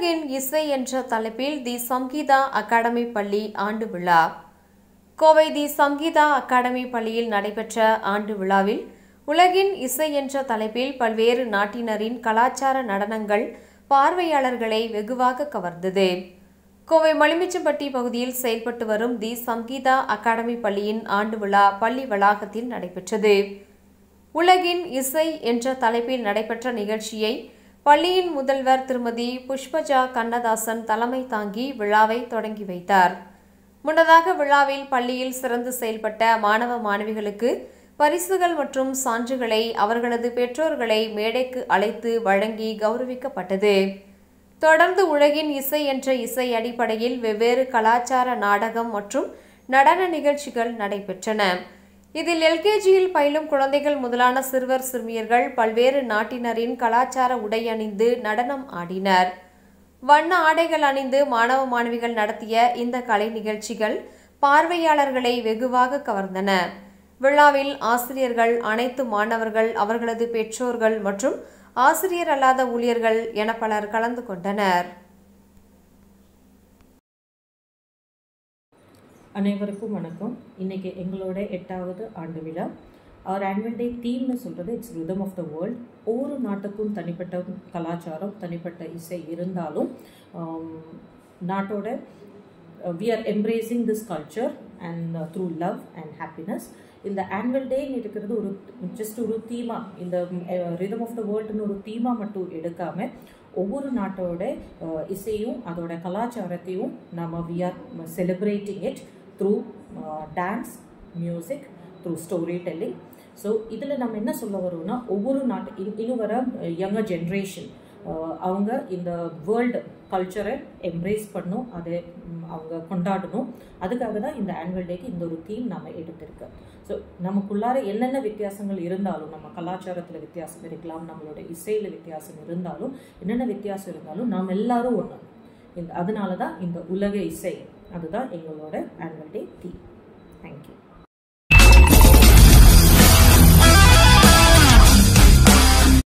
உலகின் இசை என்ற தலைப்பில் தி சங்கீதா அகாடமி பள்ளி ஆண்டு விழா. கோவை தி சங்கீதா அகாடமி பள்ளியில் நடைபெற்ற ஆண்டு விழாவில் உலகின் இசை என்ற தலைப்பில் பல்வேறு நாட்டினரின் கலாச்சார நடனங்கள் பார்வையாளர்களை வெகுவாக கவர்ந்தது. கோவை மலிமிச்சம்பட்டி பகுதியில் செயல்பட்டு வரும் தி சங்கீதா அகாடமி பள்ளியின் ஆண்டு விழா பள்ளி வளாகத்தில் நடைபெற்றது. உலகின் இசை என்ற தலைப்பில் நடைபெற்ற நிகழ்ச்சியை பள்ளியின் முதல்வர் திருமதி புஷ்பஜா கண்ணதாசன் தலைமை தாங்கி விழாவை தொடங்கி வைத்தார். முன்னதாக விழாவில் பள்ளியில் சிறந்து செயல்பட்ட மாணவ மாணவிகளுக்கு பரிசுகள் மற்றும் சான்றுகளை அவர்களது பெற்றோர்களை மேடைக்கு அழைத்து வழங்கி கௌரவிக்கப்பட்டது. தொடர்ந்து உலகின் இசை என்ற இசை அடிப்படையில் வெவ்வேறு கலாச்சார நாடகம் மற்றும் நடன நிகழ்ச்சிகள் நடைபெற்றன. இதில் எல்கேஜியில் பயிலும் குழந்தைகள் முதலான சிறுவர் சிறுமியர்கள் பல்வேறு நாட்டினரின் கலாச்சார உடை அணிந்து நடனம் ஆடினர். வண்ண ஆடைகள் அணிந்து மாணவ மாணவிகள் நடத்திய இந்த கலை நிகழ்ச்சிகள் பார்வையாளர்களை வெகுவாக கவர்ந்தன. விழாவில் ஆசிரியர்கள், அனைத்து மாணவர்கள், அவர்களது பெற்றோர்கள் மற்றும் ஆசிரியர் அல்லாத ஊழியர்கள் என பலர் கலந்து கொண்டனர். அனைவருக்கும் வணக்கம். இன்னைக்கு எங்களோட 8வது ஆண்டு விழா. அவர் ஆனுவல் டே தீம்னு சொல்கிறது it's rhythm of the world. ஒவ்வொரு நாட்டுக்கும் தனிப்பட்ட கலாச்சாரம், தனிப்பட்ட இசை இருந்தாலும் நாட்டோட we are embracing this culture and through love and happiness. இந்த ஆனுவல் டேன்னு இருக்கிறது ஒரு தீமா, இந்த ரிதம் ஆஃப் த வேர்ல்டுன்னு ஒரு தீமா மட்டும் எடுக்காம ஒவ்வொரு நாட்டோட இசையும் அதோட கலாச்சாரத்தையும் நம்ம we are celebrating it through dance, music, through storytelling. So இதில் நம்ம என்ன சொல்ல வரோம்னா, ஒவ்வொரு நாட்டு இன்னும் வர யங்கர் ஜென்ரேஷன் அவங்க இந்த வேர்ல்டு கல்ச்சரை எம்ப்ரேஸ் பண்ணும், அதை அவங்க கொண்டாடணும். அதுக்காக தான் இந்த ஆனுவல் டேக்கு இந்த ஒரு தீம் நம்ம எடுத்திருக்கோம். ஸோ நமக்குள்ளார என்னென்ன வித்தியாசங்கள் இருந்தாலும், நம்ம கலாச்சாரத்தில் வித்தியாசம் இருக்கலாம், நம்மளோட இசையில் வித்தியாசம் இருந்தாலும், என்னென்ன வித்தியாசம் இருந்தாலும் நாம் எல்லாரும் ஒன்று. அதனால தான் இந்த உலக இசை, அதுதான் எங்களோட ஆனுவல் டே தீம். தேங்க்யூ.